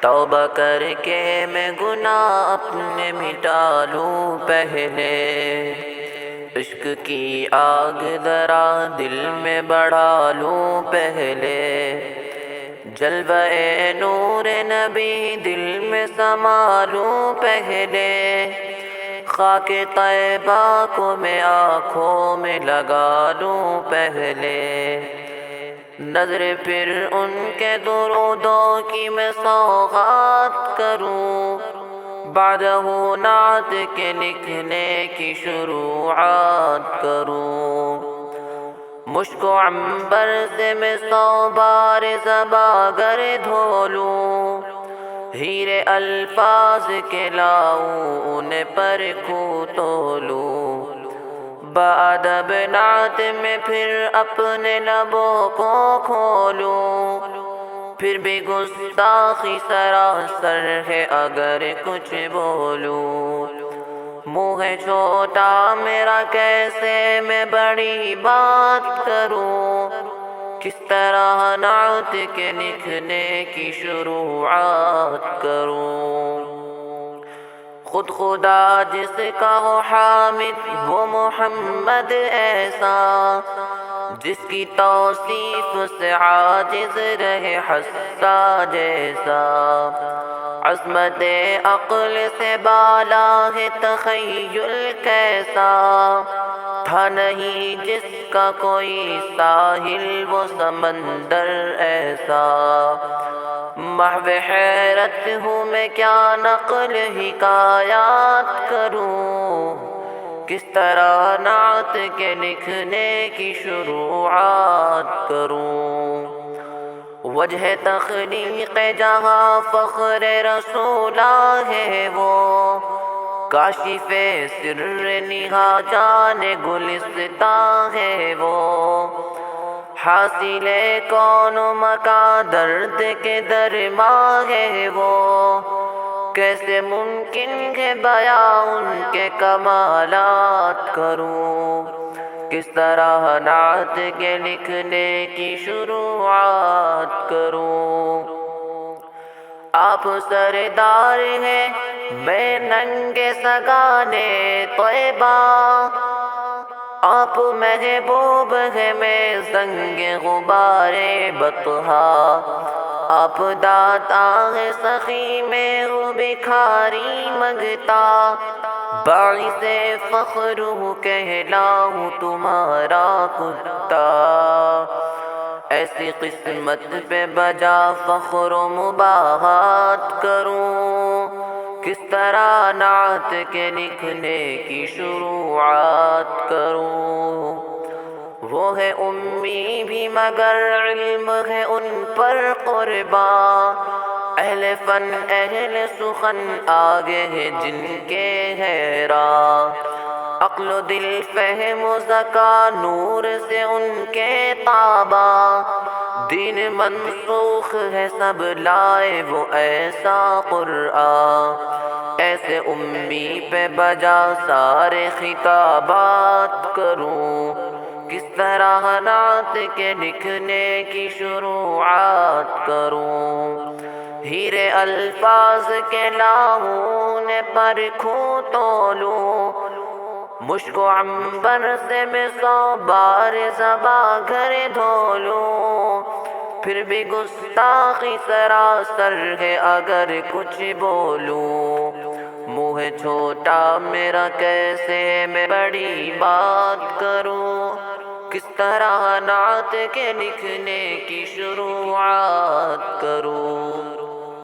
توبہ کر کے میں گناہ اپنے مٹا لوں پہلے، عشق کی آگ ذرا دل میں بڑھا لوں پہلے، جلوہ نور نبی دل میں سما لوں پہلے، خاک طیبہ کو میں آنکھوں میں لگا لوں پہلے، نظر پھر ان کے درودوں کی میں سوغات کروں، بعدہ نعت کے لکھنے کی شروعات کروں، مشک و عنبر سے میں 100 بار زباں گر دھو لوں، ہیرے الفاظ کے لاؤں انہیں پر کھوں تولوں، بادب نعت میں پھر اپنے لبوں کو کھولوں، پھر بھی گستاخی سراسر ہے اگر کچھ بولوں، منہ ہے چھوٹا میرا کیسے میں بڑی بات کروں، کس طرح نعت کے لکھنے کی شروعات کروں، خود خدا جس کا ہو حامد وہ محمد ایسا، جس کی توصیف سے عاجز رہے حسا جیسا، عظمت عقل سے بالا ہے تخیل کیسا، تھا نہیں جس کا کوئی ساحل وہ سمندر ایسا، محو حیرت ہوں میں کیا نقل حکایات کروں، کس طرح نعت کے لکھنے کی شروعات کروں، وجہ تخلیق جہاں فخر رسولہ ہے وہ، کاشف سر نہا جان گلستاں ہے وہ، حاصل کون مکا درد کے درماں ہے وہ، کیسے ممکن ہے بیان ان کے کمالات کروں، کس طرح نعت کے لکھنے کی شروعات کروں، آپ سردار ہیں میں ننگ سگانے طیبہ، آپ محبوب ہے میں زنگ غبار بطحا، آپ داتا ہے سخی میں وہ بکھاری منگتا، باعث فخر ہوں کہلاؤں تمہارا کتا، ایسی قسمت پہ بجا فخر و مباحات کروں، کس طرح نعت کے لکھنے کی شروعات کروں، وہ ہے امی بھی مگر علم ہے ان پر قرباں، اہل فن اہل سخن آگے ہے جن کے حیراں، عقل و دل فہم و ذکا نور سے ان کے تاباں، دین منسوخ ہے سب لائے وہ ایسا قرآن، ایسے امی پہ بجا سارے خطابات کروں، کس طرح نعت کے لکھنے کی شروعات کروں، ہیرے الفاظ کے لاؤں نے پرکھوں تولوں، مشک و عنبر سے میں 100 بار زباں گر دھو لوں، پھر بھی گستاخی سراسر ہے اگر کچھ بولوں، منہ ہے چھوٹا میرا کیسے میں بڑی بات کروں، کس طرح نعت کے لکھنے کی شروعات کروں۔